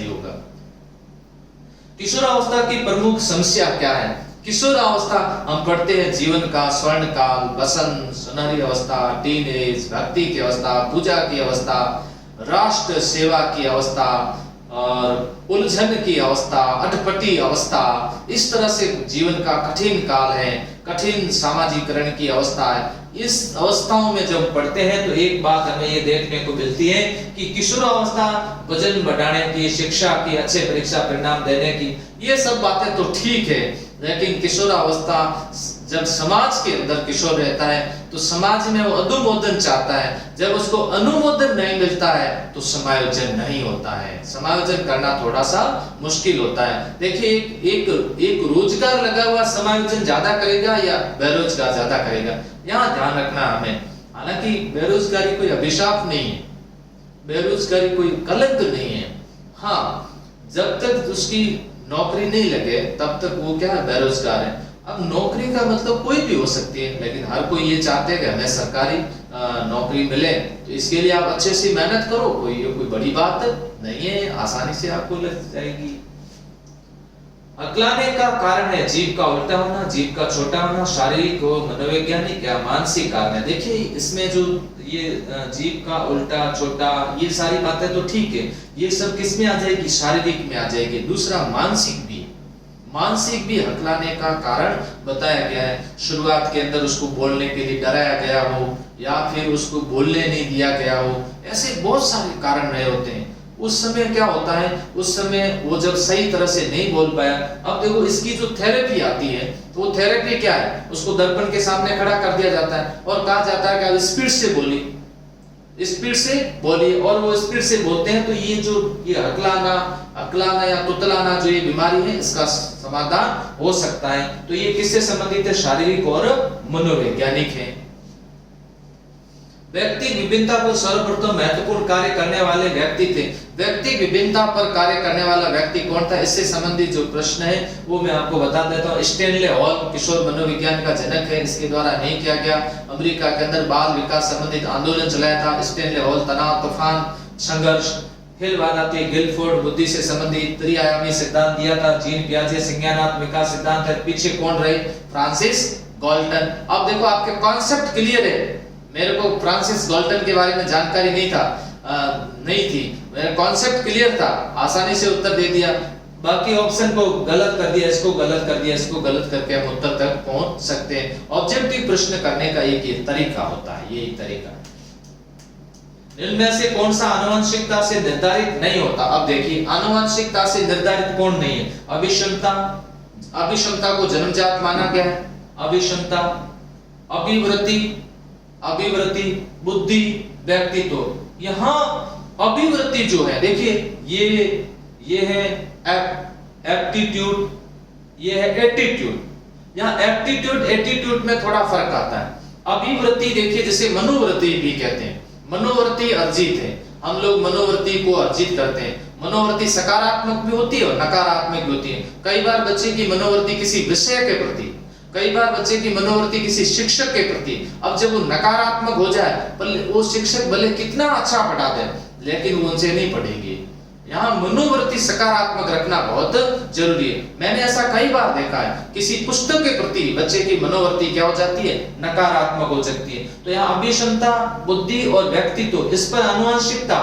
होगा। किशोरावस्था की प्रमुख समस्या क्या है? किशोरावस्था हम पढ़ते हैं जीवन का स्वर्ण काल, बसंत, सुनहरी अवस्था, टीनेज, भक्ति की अवस्था, पूजा की अवस्था, राष्ट्र सेवा की अवस्था और उलझन की अवस्था, अटपटी अवस्था। इस तरह से जीवन का कठिन काल है, कठिन सामाजिकरण की अवस्था है। इस अवस्थाओं में जब पढ़ते हैं तो एक बात हमें ये देखने को मिलती है कि किशोरावस्था वजन बढ़ाने की, शिक्षा की, अच्छे परीक्षा परिणाम देने की, ये सब बातें तो ठीक है, लेकिन किशोरावस्था जब समाज के अंदर किशोर रहता है तो समाज में वो अनुमोदन चाहता है, जब उसको अनुमोदन नहीं मिलता है तो समायोजन नहीं होता है, समायोजन करना थोड़ा सा मुश्किल होता है। देखिए एक रोजगार लगा हुआ समायोजन ज्यादा करेगा या बेरोजगार ज्यादा करेगा, यहाँ ध्यान रखना हमें। हालांकि बेरोजगारी कोई अभिशाप नहीं है, बेरोजगारी कोई कलंक नहीं है, हाँ जब तक उसकी नौकरी नहीं लगे तब तक वो क्या है, बेरोजगार है। अब नौकरी का मतलब कोई भी हो सकती है, लेकिन हर कोई ये चाहते हैं कि हमें सरकारी नौकरी मिले, तो इसके लिए आप अच्छे से मेहनत करो, कोई बड़ी बात नहीं है, आसानी से आपको लग जाएगी। अकलाने का कारण है जीभ का उल्टा होना, जीभ का छोटा होना, शारीरिक और मनोवैज्ञानिक या मानसिक कारण है। देखिए इसमें जो ये जीभ का उल्टा छोटा, ये सारी बातें तो ठीक है, ये सब किस में आ जाएगी, शारीरिक में आ जाएगी। दूसरा मानसिक भी हकलाने का कारण बताया गया है। शुरुआत के अंदर उसको बोलने के लिए डराया गया हो या फिर उसको बोलने नहीं दिया गया हो, ऐसे बहुत सारे कारण रहे होते हैं। उस समय क्या होता है, उस समय वो जब सही तरह से नहीं बोल पाया, अब देखो इसकी जो थेरेपी आती है तो वो थेरेपी क्या है, उसको दर्पण के सामने खड़ा कर दिया जाता है और कहा जाता है कि आप स्पीड से बोलिए, और वो स्पीड से बोलते हैं तो ये अकलाना या तुतलाना जो ये बीमारी है इसका समाधान हो सकता है। तो ये किससे संबंधित है, शारीरिक और मनोवैज्ञानिक है। व्यक्ति विभिन्नता पर सर्वप्रथम महत्वपूर्ण कार्य करने वाले व्यक्ति थे। व्यक्ति विभिन्नता पर कार्य करने वाला व्यक्ति कौन था, इससे संबंधित जो प्रश्न है वो मैं आपको बता देता हूँ। स्टेनले हॉल किशोर मनोविज्ञान का जनक है, इसके द्वारा नहीं किया गया। अमेरिका के अंदर बाल विकास संबंधित आंदोलन चलाया था स्टेनले हॉल। तनाव, तूफान, संघर्ष, खेलवादाती, गिलफोर्ड बुद्धि से संबंधित त्रिआयामी सिद्धांत दिया था। जीन पियाजे संज्ञानात्मक सिद्धांत है। पीछे कौन रहे, फ्रांसिस गाल्टन। अब देखो आपके कॉन्सेप्ट क्लियर है, मेरे को फ्रांसिस गाल्टन के बारे में जानकारी नहीं थी, मेरा कॉन्सेप्ट क्लियर था, आसानी से उत्तर दे दिया। बाकी ऑप्शन को गलत कर दिया, इसको गलत कर दिया, इसको गलत करके हम उत्तर तक पहुंच सकते हैं। ऑब्जेक्टिव प्रश्न करने का एक ये तरीका होता है, यही तरीका। इनमें से कौन सा आनुवंशिकता से निर्धारित नहीं होता। अब देखिए आनुवंशिकता से निर्धारित कौन नहीं है, अभिक्षमता को जन्मजात माना गया है। अभिक्षमता, अभिवृत्ति, बुद्धि, व्यक्तित्व। यहाँ अभिवृत्ति जो है, देखिए ये है एप्टीट्यूड, ये है एटीट्यूड। यहाँ एटीट्यूड में थोड़ा फर्क आता है। अभिवृत्ति देखिए जैसे मनोवृत्ति भी कहते हैं, मनोवृत्ति अर्जित है, हम लोग मनोवृत्ति को अर्जित करते हैं। मनोवृत्ति सकारात्मक भी होती है और नकारात्मक भी होती है। कई बार बच्चे की मनोवृत्ति किसी विषय के प्रति, कई बार बच्चे की मनोवृत्ति किसी शिक्षक के प्रति, अब जब वो नकारात्मक हो जाए, वो शिक्षक भले कितना अच्छा पढ़ा दे लेकिन वो उनसे नहीं पढ़ेगी। यहाँ मनोवृत्ति सकारात्मक रखना बहुत जरूरी है। मैंने ऐसा कई बार देखा है, किसी पुस्तक के प्रति बच्चे की मनोवृत्ति क्या हो जाती है, नकारात्मक हो सकती है। तो यहाँ अभिक्षमता, बुद्धि और व्यक्तित्व, इस पर आनुवंशिकता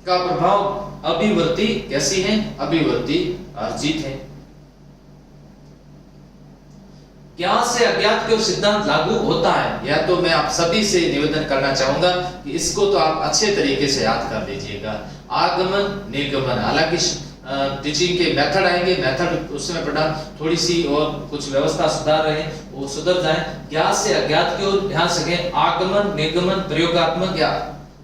का प्रभाव। अभिवृत्ति कैसी है, अभिवृत्ति अर्जित है। ज्ञात से अज्ञात की ओर सिद्धांत लागू होता है, या तो मैं आप सभी से निवेदन करना चाहूंगा कि इसको तो आप अच्छे तरीके से याद कर लीजिएगा। आगमन, निगमन, हालांकि टीचिंग के मेथड आएंगे, मेथड उसमें पढ़ा थोड़ी सी और कुछ व्यवस्था सुधार रहे, वो सुधर जाए। ज्ञात से अज्ञात की ओर ध्यान सके, आगमन, निगमन, प्रयोगात्मक या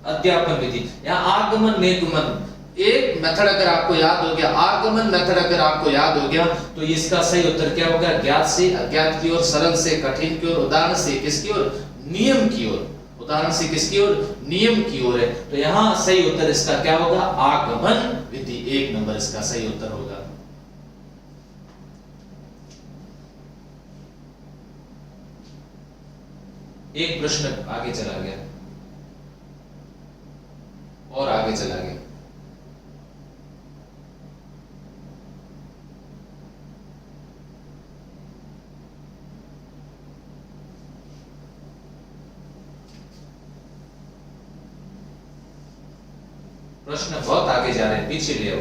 अध्यापन विधि। यहाँ आगमन, निगमन एक मेथड अगर आपको याद हो गया, आगमन मेथड अगर आपको याद हो गया, तो इसका सही उत्तर क्या होगा, ज्ञात से अज्ञात की ओर, सरल से कठिन की ओर, उदाहरण से किसकी ओर, नियम की ओर। उदाहरण से किसकी ओर, नियम की ओर है। तो यहाँ सही उत्तर इसका क्या होगा, आगमन विधि। 1 नंबर इसका सही उत्तर होगा। एक प्रश्न आगे चला गया और आगे चला गया। प्रश्न बहुत आगे जा रहे हैं, पीछे ले आओ।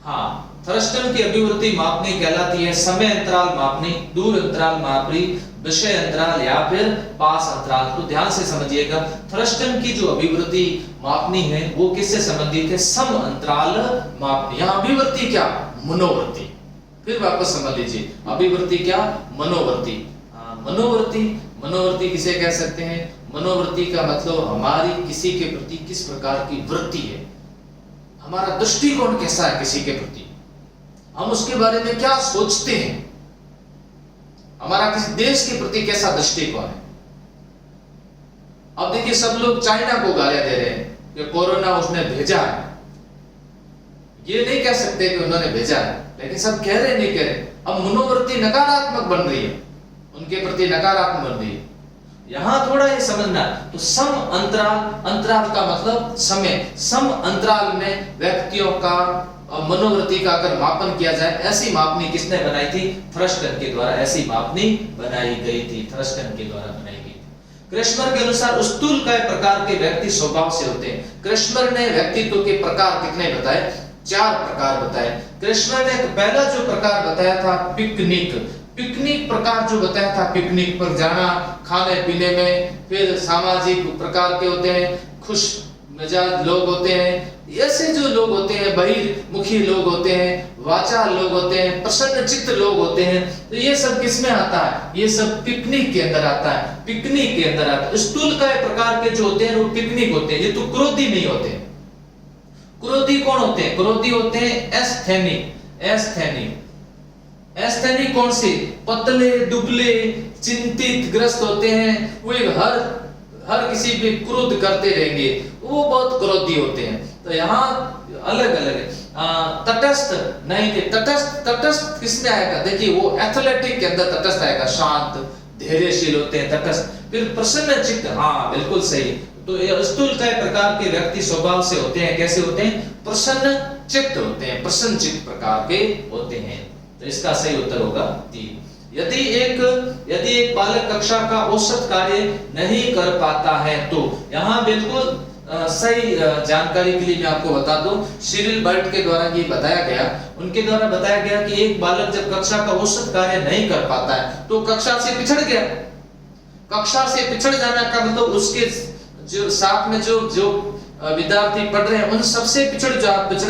हाँ, थर्स्टन की अभिवृत्ति मापनी कहलाती है समय अंतराल मापनी, दूर अंतराल मापनी, विषय अंतराल या फिर पास अंतराल। तो ध्यान से समझिएगा, थ्रस्टन की जो अभिवृद्धि मापनी है वो किससे संबंधित है? सम अंतराल मापनी। यहाँ अभिवृद्धि क्या? मनोवृत्ति। फिर वापस समझ लीजिए, अभिवृद्धि क्या? मनोवृत्ति। मनोवृत्ति किसे कह सकते हैं? मनोवृत्ति का मतलब हमारी किसी के प्रति किस प्रकार की वृत्ति है, हमारा दृष्टिकोण कैसा है किसी के प्रति, हम उसके बारे में क्या सोचते हैं, हमारा किसी देश के प्रति कैसा दृष्टिकोण है। अब देखिए, सब लोग चाइना को गालियां दे रहे हैं कि कोरोना उसने भेजा है। ये नहीं कह सकते कि उन्होंने भेजा है, लेकिन सब कह रहे नहीं कह रहे। अब मनोवृत्ति नकारात्मक बन रही है, उनके प्रति नकारात्मक बन रही है। यहां थोड़ा ये समझना, तो सम अंतराल का मतलब समय, सम अंतराल में व्यक्तियों का मनोवृत्ति का अगर मापन किया जाए, ऐसी मापनी किसने बनाई थी? थ्रस्टन के द्वारा ऐसी मापनी बनाई गई थी, थ्रस्टन के द्वारा बनाई गई थी। क्रेस्मर के अनुसार स्थूलकाय प्रकार के व्यक्ति स्वभाव से होते हैं। क्रेस्मर ने व्यक्तित्व के प्रकार कितने बताए? 4 प्रकार बताए। क्रेस्मर ने पहला जो प्रकार बताया था पिकनिक प्रकार जो बताया था, पिकनिक पर जाना, खाने पीने में। फिर सामाजिक प्रकार के होते हैं, खुश मिजाज लोग होते हैं, ऐसे जो लोग होते हैं, बहिर्मुखी लोग होते हैं, वाचाल लोग होते हैं, प्रसन्न चित्त लोग होते हैं। तो ये सब किसमें आता है? ये सब पिकनिक के अंदर आता है, पिकनिक के अंदर आता है। स्थूलकाय प्रकार के जो होते हैं वो पिकनिक होते हैं, ये तो क्रोधी नहीं होते। क्रोधी कौन होते हैं? क्रोधी होते हैं एस्थेनिक कौन से? पतले दुबले चिंतित ग्रस्त होते हैं, वो हर किसी पे क्रोध करते रहेंगे, वो बहुत क्रोधी होते हैं। तो यहाँ अलग अलग है। तटस्थ नहीं थे, तटस्थ किसमें आएगा? देखिए, वो एथलेटिक के अंदर तटस्थ आएगा, शांत धैर्यशील होते हैं, तटस्थ। फिर प्रसन्न चित्त, हाँ बिल्कुल सही। तो ये स्थूलकाय प्रकार के व्यक्ति स्वभाव से होते हैं, कैसे होते हैं? प्रसन्न चित्त होते हैं, प्रसन्न चित्त प्रकार के होते हैं। तो इसका सही उत्तर होगा 3। यदि एक बालक कक्षा का औसत कार्य नहीं कर पाता है, तो यहाँ बिल्कुल सही जानकारी के लिए मैं आपको बता दूं, सिरिल बर्ट के द्वारा ये बताया गया, उनके द्वारा बताया गया कि एक बालक जब कक्षा का औसत कार्य नहीं कर पाता है तो कक्षा से पिछड़ गया। कक्षा से पिछड़ जाने का मतलब उसके जो साथ में जो विद्यार्थी पढ़ रहे हैं उन सबसे पिछड़ा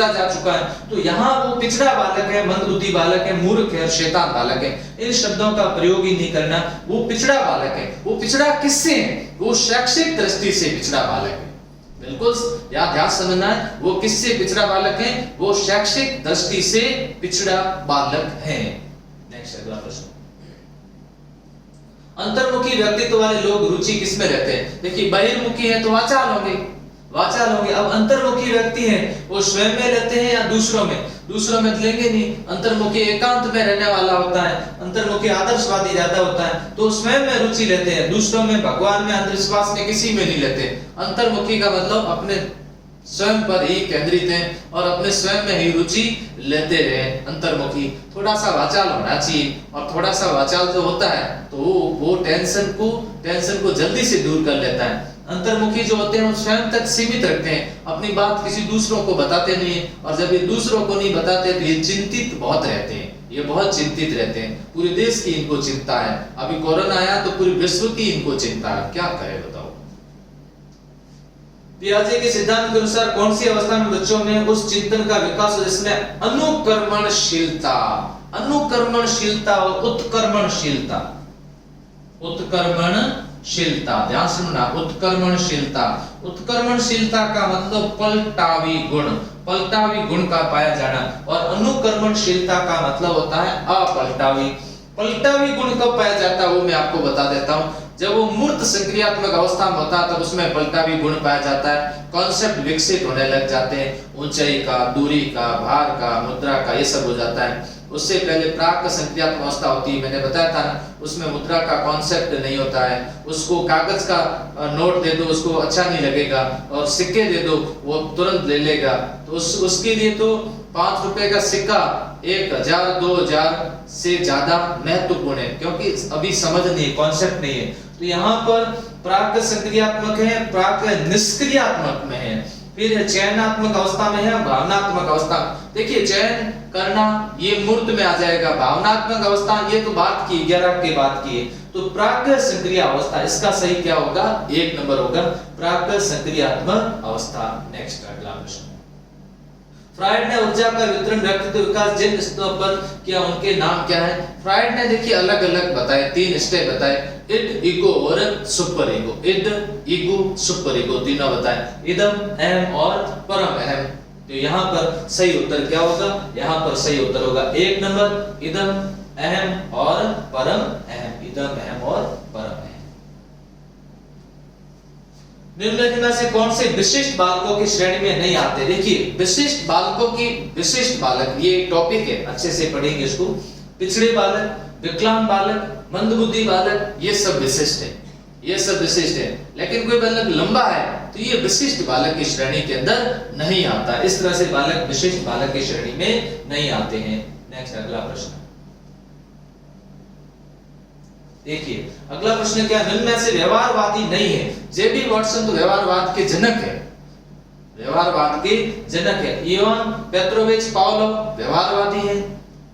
जा चुका है। तो यहाँ वो पिछड़ा बालक है, मंदबुद्धि बालक है, मूर्ख है और शैतान बालक है। इन शब्दों का प्रयोग ही नहीं करना। वो पिछड़ा बालक है। वो पिछड़ा किससे है? वो शैक्षिक दृष्टि से पिछड़ा बालक है। बिल्कुल ध्यान समझना है, वो किससे पिछड़ा बालक है? वो शैक्षिक दृष्टि से पिछड़ा बालक है। नेक्स्ट अगला प्रश्न, अंतर्मुखी व्यक्तित्व वाले लोग रुचि किसमें रहते हैं? देखिए, बहिर्मुखी है तो वाचाल होंगे। अब अंतर्मुखी व्यक्ति हैं, वो स्वयं में रहते हैं या दूसरों में? दूसरों में लेंगे नहीं। अंतर्मुखी एकांत में रहने वाला होता है, अंतर्मुखी आदर्शवादी ज्यादा होता है, तो स्वयं में रुचि लेते हैं। दूसरों में, भगवान में, अंधविश्वास में, किसी में नहीं लेते। अंतर्मुखी का मतलब अपने स्वयं पर ही केंद्रित हैं और अपने स्वयं में ही रुचि लेते रहे। अंतर्मुखी थोड़ा सा वाचाल होना चाहिए, और थोड़ा सा वाचाल जो होता है तो वो टेंशन को जल्दी से दूर कर लेता है। अंतर्मुखी जो होते हैं वो स्वयं तक सीमित रखते हैं, अपनी बात किसी दूसरों को बताते नहीं है, और जब ये दूसरों को नहीं बताते तो ये चिंतित बहुत रहते हैं, ये बहुत चिंतित रहते हैं। पूरे देश की इनको चिंता है। अभी कोरोना आया तो पूरे विश्व की इनको चिंता है। क्या करें बताओ? पियाजे के सिद्धांत के अनुसार कौन सी अवस्था में बच्चों में उस चिंतन का विकास हो जिसमें अनुकर्मणशीलता और उत्कर्मणशीलता, ध्यान सुनना, उत्कर्मणशीलता का मतलब पलटावी गुण का पाया जाना, और अनुकर्मणशीलता का मतलब होता है पलटावी गुण कब पाया जाता है वो मैं आपको बता देता हूं। जब वो मूर्त संक्रियात्मक अवस्था में होता है तब उसमें पलटावी गुण पाया जाता है। कॉन्सेप्ट विकसित होने लग जाते हैं, ऊंचाई का, दूरी का, भार का, मुद्रा का, ये सब हो जाता है। उससे पहले प्राक संक्रियात्मक अवस्था होती है, मैंने बताया था ना, उसमें मुद्रा का कॉन्सेप्ट नहीं होता है। उसको कागज का नोट दे दो उसको अच्छा नहीं लगेगा, और सिक्के दे दो वो तुरंत ले लेगा। तो उसके लिए तो 5 रुपए का सिक्का 1000 2000 से ज्यादा महत्वपूर्ण है, क्योंकि अभी समझ नहीं है, कॉन्सेप्ट नहीं है। तो यहाँ पर प्राक संक्रियात्मक है, प्राक निष्क्रियात्मक में है। फिर है चयनात्मक अवस्था में है, भावनात्मक अवस्था। देखिए चयन करना ये मूर्त में आ जाएगा, भावनात्मक अवस्था ये तो बात की 11 के बाद की है। तो प्राक सक्रिय अवस्था, इसका सही क्या होगा? 1 नंबर होगा प्राक सक्रियात्मक अवस्था। नेक्स्ट अगला प्रश्न, फ्रायड ने ऊर्जा का वितरण, व्यक्तित्व विकास जिन स्तरों पर किया उनके नाम क्या है? फ्रायड ने देखिए अलग अलग बताए, 3 स्टेप बताए, इड, ईगो और super ego. Id, ego, super ego तीनों बताए, इदम, अहम और परम अहम। तो यहाँ पर सही उत्तर क्या होगा? यहाँ पर सही उत्तर होगा 1 नंबर इदम, अहम और परम अहम। इदम, अहम और परम अहम। निम्नलिखित में से कौन से विशिष्ट बालकों की श्रेणी में नहीं आते? देखिए विशिष्ट बालकों की, विशिष्ट बालक ये टॉपिक है, अच्छे से पढ़ेंगे इसको। पिछड़े बालक, विकलांग बालक, मंदबुद्धि बालक, ये सब विशिष्ट है, ये सब विशिष्ट है। लेकिन कोई बालक लंबा है तो ये विशिष्ट बालक की श्रेणी के अंदर नहीं आता। इस तरह से बालक विशिष्ट बालक की श्रेणी में नहीं आते हैं। नेक्स्ट अगला प्रश्न देखिए, अगला प्रश्न क्या? निम्न में से व्यवहारवादी नहीं है। जेबी वॉटसन तो व्यवहारवाद के जनक है, व्यवहारवाद के जनक है। इवान पेट्रोविच पावलोव व्यवहारवादी है।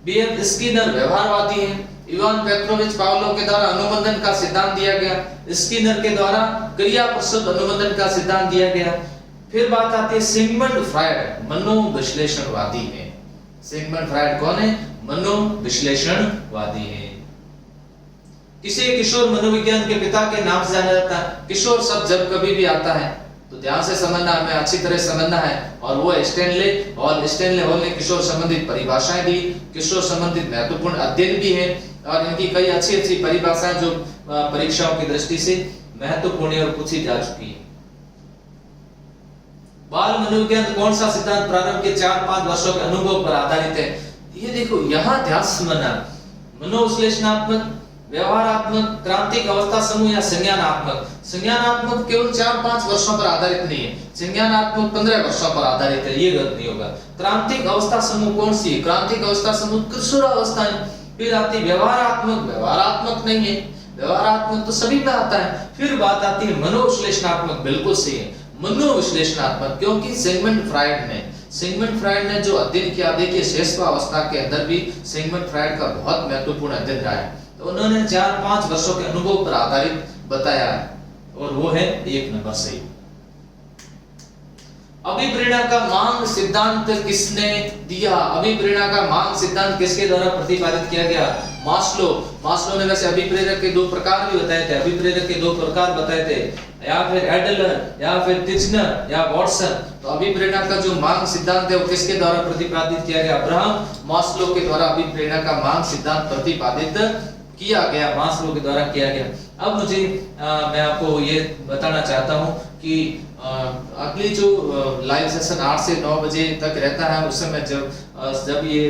बीएफ स्किनर व्यवहारवादी है। इवान पेट्रोविच पावलोव के द्वारा अनुबंधन का सिद्धांत दिया गया, स्किनर के द्वारा क्रिया प्रसूत अनुबंधन का सिद्धांत दिया गया। फिर बात आती है सिगमंड फ्रायड मनोविश्लेषणवादी है। सिगमंड फ्रायड कौन है? मनोविश्लेषणवादी है। किसे किशोर मनोविज्ञान के पिता के नाम से जाना जाता है? किशोर शब्द जब कभी भी आता है तो ध्यान से समझना, हमें अच्छी तरह समझना है। और वो स्टैनले और स्टैनले हॉल ने किशोर संबंधित परिभाषाएं दी, किशोर संबंधित महत्वपूर्ण अध्ययन भी है और इनकी कई अच्छी परिभाषाएं जो परीक्षाओं की दृष्टि से महत्वपूर्ण है और पूछी जा चुकी है। बाल मनोविज्ञान कौन सा सिद्धांत प्रारंभ के 4-5 वर्षों के अनुभव पर आधारित है? ये देखो यहाँ ध्यान से समझना, मनोविश्लेषणात्मक, व्यवहारात्मक, क्रांतिक अवस्था समूह या संज्ञानात्मक। संज्ञानात्मक केवल 4-5 वर्षों पर आधारित नहीं है, संज्ञानात्मक 15 वर्षों पर आधारित है, ये गलत नहीं होगा। क्रांतिक अवस्था समूह कौन सी है? क्रांतिक अवस्था समूह किशोरावस्था है। फिर आती व्यवहारात्मक, व्यवहारात्मक नहीं है, व्यवहारात्मक तो सभी में आता है। फिर बात आती है मनोविश्लेषणात्मक, बिल्कुल सही है मनोविश्लेषणात्मक, क्योंकि सिगमंड फ्रायड ने जो अध्ययन किया, देखिए शैशवावस्था के अंदर भी सिगमंड फ्रायड का बहुत महत्वपूर्ण अध्ययन रहा है। तो उन्होंने 4-5 वर्षों के अनुभव पर आधारित बताया है और वो है 1 नंबर सही। अभिप्रेरणा का मांग सिद्धांत किसने दिया? अभिप्रेरणा का मांग सिद्धांत किसके द्वारा प्रतिपादित किया गया? मास्लो ने वैसे अभिप्रेरक के 2 प्रकार भी बताए थे, अभिप्रेरक के 2 प्रकार बताए थे, या फिर एडलर या फिर तिचनर या वॉटसन। तो अभिप्रेरणा का जो मांग सिद्धांत है वो किसके द्वारा प्रतिपादित किया गया? अब्राहम मास्लो के द्वारा अभिप्रेरणा का मांग सिद्धांत प्रतिपादित किया गया, मास्लो के द्वारा किया गया। अब मुझे मैं आपको ये बताना चाहता हूँ कि अगली जो लाइव सेशन 8 से 9 बजे तक रहता है, उस समय जब ये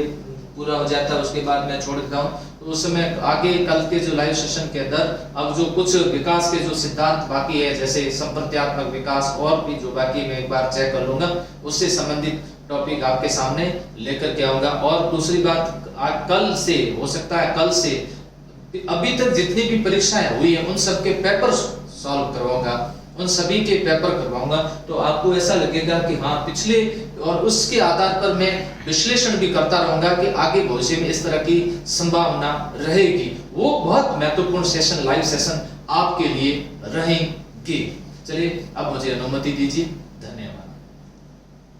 पूरा हो जाता है उसके बाद मैं छोड़ देता हूँ। तो उस समय आगे कल के जो लाइव सेशन के अंदर अब जो कुछ विकास के जो सिद्धांत बाकी है, जैसे संप्रत्यात्मक विकास और भी जो बाकी मैं एक बार चेक कर लूंगा, उससे संबंधित टॉपिक आपके सामने लेकर के आऊंगा। और दूसरी बात, कल से हो सकता है, कल से अभी तक जितनी भी परीक्षाएं हुई है उन सब के पेपर सॉल्व करवाऊंगा, उन सभी के पेपर करवाऊंगा। तो आपको ऐसा लगेगा कि हाँ पिछले, और उसके आधार पर मैं विश्लेषण भी करता रहूंगा कि आगे भविष्य में इस तरह की संभावना रहेगी। वो बहुत महत्वपूर्ण सेशन, लाइव सेशन आपके लिए रहेंगे। चलिए अब मुझे अनुमति दीजिए।